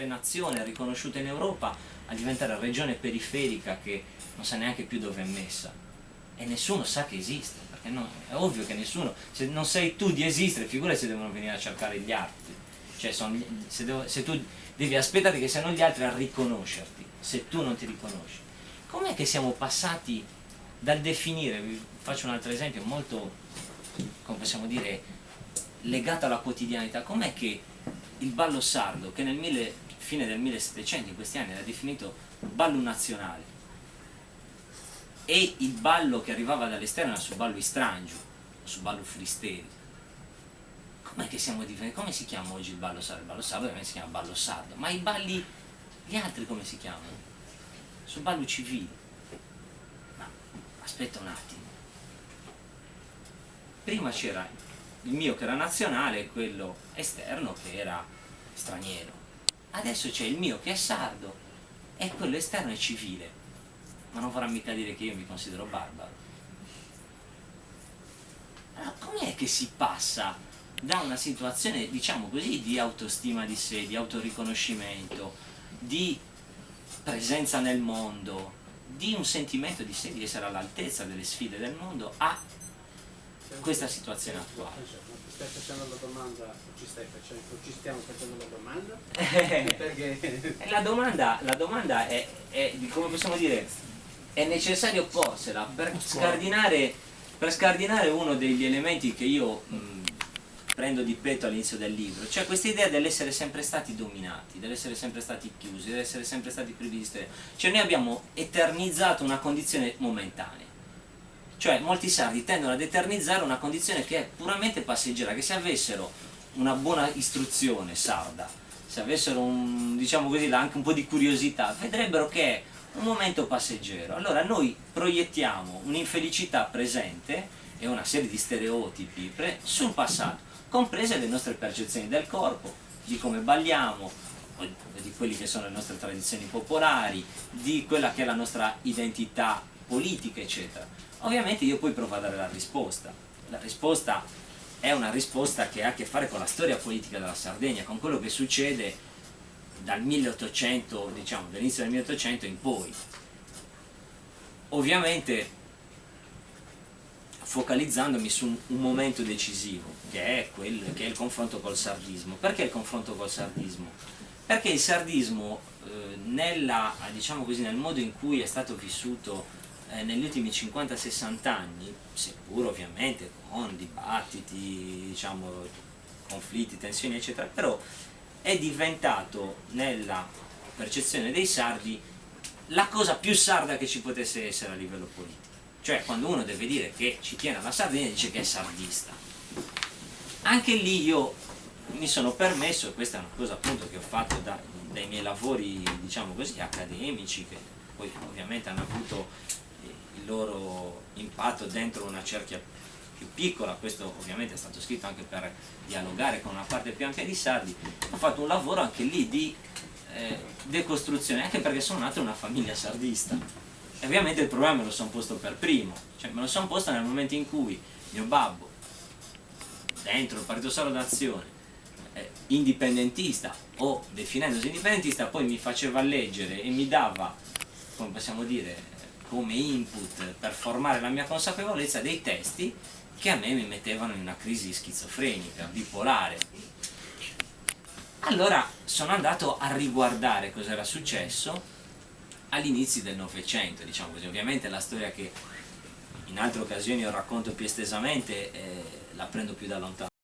essere nazione riconosciuta in Europa a diventare regione periferica che non sa neanche più dove è messa, e nessuno sa che esiste, perché no, è ovvio che nessuno, se non sei tu di esistere, figurati se devono venire a cercare gli altri, cioè se tu devi aspettare che siano gli altri a riconoscerti, se tu non ti riconosci. Com'è che siamo passati dal definire, vi faccio un altro esempio molto, come possiamo dire, legato alla quotidianità, com'è che il ballo sardo, che nel fine del 1700 in questi anni era definito ballo nazionale, e il ballo che arrivava dall'esterno era su ballo istrangio, su ballo fristeri, com'è che siamo divenuti, come si chiama oggi il ballo sardo? Il ballo sardo ovviamente si chiama ballo sardo, ma i balli, gli altri come si chiamano? Su ballo civile. Ma aspetta un attimo, prima c'era il mio che era nazionale e quello esterno che era straniero, adesso c'è il mio che è sardo e quello esterno è civile, ma non vorrà mica dire che io mi considero barbaro. Allora com'è che si passa da una situazione, diciamo così, di autostima di sé, di autoriconoscimento, di presenza nel mondo, di un sentimento di sé, di essere all'altezza delle sfide del mondo, a questa situazione attuale? Stai facendo la domanda, ci stiamo facendo la domanda? Perché La domanda è, come possiamo dire, è necessario porsela per scardinare uno degli elementi che io prendo di petto all'inizio del libro, cioè questa idea dell'essere sempre stati dominati, dell'essere sempre stati chiusi, dell'essere sempre stati privi di storia. Cioè noi abbiamo eternizzato una condizione momentanea, cioè molti sardi tendono ad eternizzare una condizione che è puramente passeggera, che se avessero una buona istruzione sarda, se avessero diciamo così, anche un po' di curiosità, vedrebbero che è un momento passeggero. Allora noi proiettiamo un'infelicità presente e una serie di stereotipi sul passato, comprese le nostre percezioni del corpo, di come balliamo, di quelle che sono le nostre tradizioni popolari, di quella che è la nostra identità politica, eccetera. Ovviamente io poi provo a dare la risposta. La risposta è una risposta che ha a che fare con la storia politica della Sardegna, con quello che succede dal 1800, diciamo, dall'inizio del 1800 in poi. Ovviamente focalizzandomi su un momento decisivo, che è il confronto col sardismo. Perché il confronto col sardismo? Perché il sardismo, diciamo così, nel modo in cui è stato vissuto negli ultimi 50-60 anni, seppur ovviamente con dibattiti, diciamo, conflitti, tensioni, eccetera, però è diventato nella percezione dei sardi la cosa più sarda che ci potesse essere a livello politico. Cioè quando uno deve dire che ci tiene alla Sardegna dice che è sardista. Anche lì io mi sono permesso, e questa è una cosa appunto che ho fatto dai miei lavori, diciamo così, accademici, che poi ovviamente hanno avuto il loro impatto dentro una cerchia più piccola, questo ovviamente è stato scritto anche per dialogare con una parte più ampia di sardi. Ho fatto un lavoro anche lì di decostruzione, anche perché sono nato in una famiglia sardista e ovviamente il problema me lo sono posto per primo, cioè me lo sono posto nel momento in cui mio babbo, dentro il Partito Sardo d'Azione, indipendentista o definendosi indipendentista, poi mi faceva leggere e mi dava, come possiamo dire, come input per formare la mia consapevolezza dei testi che a me mi mettevano in una crisi schizofrenica, bipolare. Allora sono andato a riguardare cosa era successo all'inizio del Novecento, diciamo così. Ovviamente la storia che in altre occasioni io racconto più estesamente la prendo più da lontano.